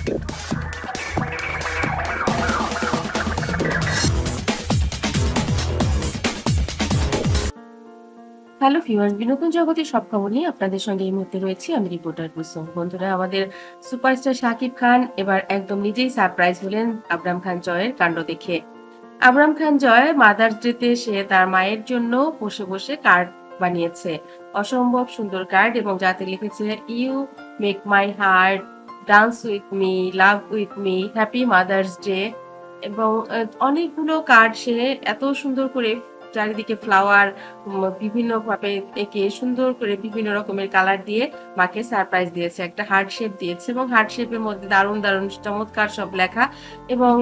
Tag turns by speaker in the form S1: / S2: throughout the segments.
S1: Hello viewers, বিনোদন জগতের সব খবর নিয়ে আপনাদের সঙ্গে এই মুহূর্তে রয়েছি আমি রিপোর্টার কুসুম। বন্ধুরা, আমাদের সুপারস্টার শাকিব খান এবার একদম নিজেই সারপ্রাইজ হলেন আবরাম খান জয়ের কাণ্ড দেখে। আবরাম খান জয় মাদার্স ডেতে সে তার মায়ের জন্য বসে বসে কার্ড বানিয়েছে। অসম্ভব সুন্দর কার্ড, এবং যাতে লিখেছে you make my heart dance with me, love with me, happy mother's day. এবং অনেকগুলো কার্ড সে এত সুন্দর করে চারিদিকে ফ্লাওয়ার বিভিন্ন ভাবে এঁকে সুন্দর করে বিভিন্ন রকমের কালার দিয়ে মাকে সারপ্রাইজ দিয়েছে। একটা হার্ট শেপ দিয়েছে এবং হার্ট শেপের মধ্যে দারুণ দারুণ চমৎকার সব লেখা। এবং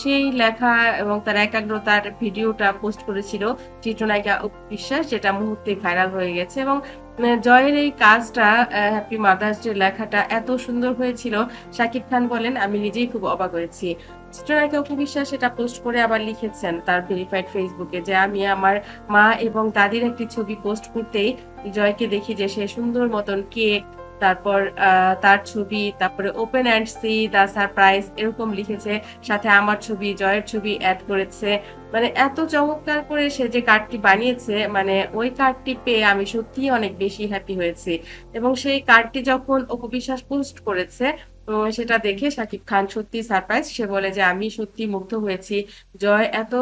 S1: সেই লেখা এবং তার একাগ্রতার ভিডিওটা পোস্ট করেছিল চিত্রনায়িকা অপু বিশ্বাস, যেটা মুহূর্তে ভাইরাল হয়ে গেছে। এবং জয়ের এই কাজটা, হ্যাপি মাদার্স ডে লেখাটা এত সুন্দর হয়েছিল, শাকিব খান বলেন আমি নিজেই খুব অবাক হয়েছি। চিত্রনায়িকা অপু বিশ্বাস সেটা পোস্ট করে আবার লিখেছেন তার ভেরিফাইড ফেসবুকে যে আমি আমার মা এবং দাদির একটি ছবি পোস্ট করতেই জয়কে দেখি যে সে সুন্দর মতন কেক, তারপর তার ছবি, তারপরে open and see the surprise এরকম লিখেছে, সাথে আমার ছবি, জয়ের ছবি অ্যাড করেছে। মানে এত চমৎকার করে সে যে কার্ডটি বানিয়েছে, মানে ওই কার্ডটি পেয়ে আমি সত্যিই অনেক বেশি হ্যাপি হয়েছি। এবং সেই কার্ডটি যখন অপু বিশ্বাস পোস্ট করেছে, সেটা দেখে শাকিব খান সত্যি সারপ্রাইজ। সে বলে যে আমি সত্যি মুগ্ধ হয়েছি। জয় এত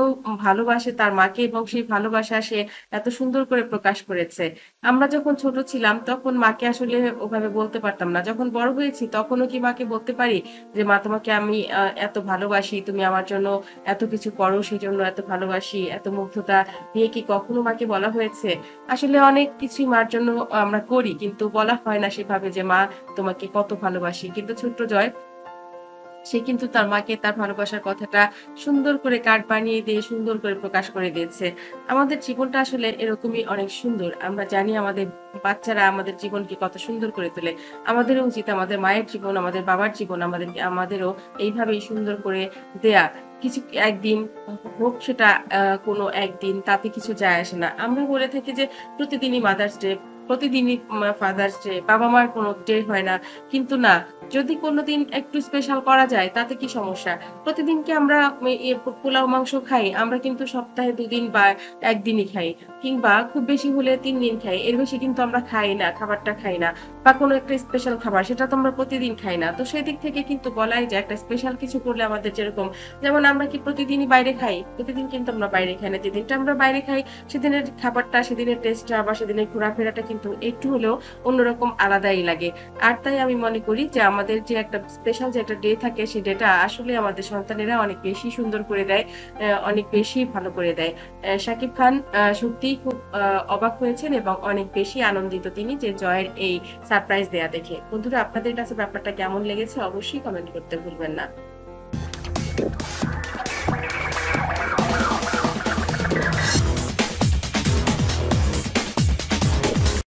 S1: ভালোবাসে তার মাকে এবং সেই ভালোবাসা সে এত সুন্দর করে প্রকাশ করেছে। আমরা যখন ছোট ছিলাম তখন মাকে আসলে ওভাবে বলতে পারতাম না। যখন বড় হয়েছি তখনও কি মাকে বলতে পারি যে মা তোমাকে আমি এত ভালোবাসি, তুমি আমার জন্য এত কিছু করো, সেজন্য এত ভালোবাসি, এত মুগ্ধতা নিয়ে কি কখনো মাকে বলা হয়েছে? আসলে অনেক কিছুই মার জন্য আমরা করি, কিন্তু বলা হয় না সেভাবে যে মা তোমাকে কত ভালোবাসি। কিন্তু ছোট্ট জয়, সে কিন্তু তার মাকে তার ভালোবাসার কথাটা সুন্দর করে কার্ড বানিয়ে দিয়ে সুন্দর করে প্রকাশ করে দিয়েছে। আমাদের জীবনটা আসলে এরকমই অনেক সুন্দর। আমরা জানি আমাদের বাচ্চারা আমাদের জীবনকে কত সুন্দর করে তোলে। আমাদেরও উচিত আমাদের মায়ের জীবন, আমাদের বাবার জীবন আমাদেরও এইভাবেই সুন্দর করে দেয়া। কিছু একদিন হোক সেটা কোনো একদিন, তাতে কিছু যায় আসে না। আমরা বলে থাকি যে প্রতিদিনই মাদার্স ডে, প্রতিদিনই ফাদার্স ডে, বাবা-মার কোনো ডে হয় না। কিন্তু না, যদি কোনোদিন একটু স্পেশাল করা যায় তাতে কি সমস্যা? প্রতিদিন কি আমরা পোলাও মাংস খাই? আমরা কিন্তু সপ্তাহে ২ দিন বা ১ দিনই খাই। কিংবা খুব বেশি হলে ৩ দিন খাই। এর বেশি কিন্তু আমরা খাই না, খাবারটা খাই না। বা কোনো একটা স্পেশাল খাবার, সেটা তো আমরা প্রতিদিন খাই না। তো সেদিক থেকে কিন্তু বলাই যায় একটা স্পেশাল কিছু করলে আমাদের যেরকম, যেমন আমরা কি প্রতিদিনই বাইরে খাই? প্রতিদিন কিন্তু আমরা বাইরে খাই না। যেদিনটা আমরা বাইরে খাই সেদিনের খাবারটা, সেদিনের টেস্টটা বা সেদিনের ঘোরাফেরাটা কিন্তু একটু হলেও অন্যরকম আলাদাই লাগে। আর তাই আমি মনে করি যে আমাদের যে একটা স্পেশাল যে একটা ডে থাকে, সেই ডেটা আসলে আমাদের সন্তানেরা অনেক বেশি সুন্দর করে দেয়, অনেক বেশি ভালো করে দেয়। শাকিব খান সত্যিই খুব অবাক হয়েছেন এবং অনেক বেশি আনন্দিত তিনি যে জয়ের এই সারপ্রাইজ দেয়া দেখে। বন্ধুরা, আপনাদের কাছে ব্যাপারটা কেমন লেগেছে অবশ্যই কমেন্ট করতে ভুলবেন না।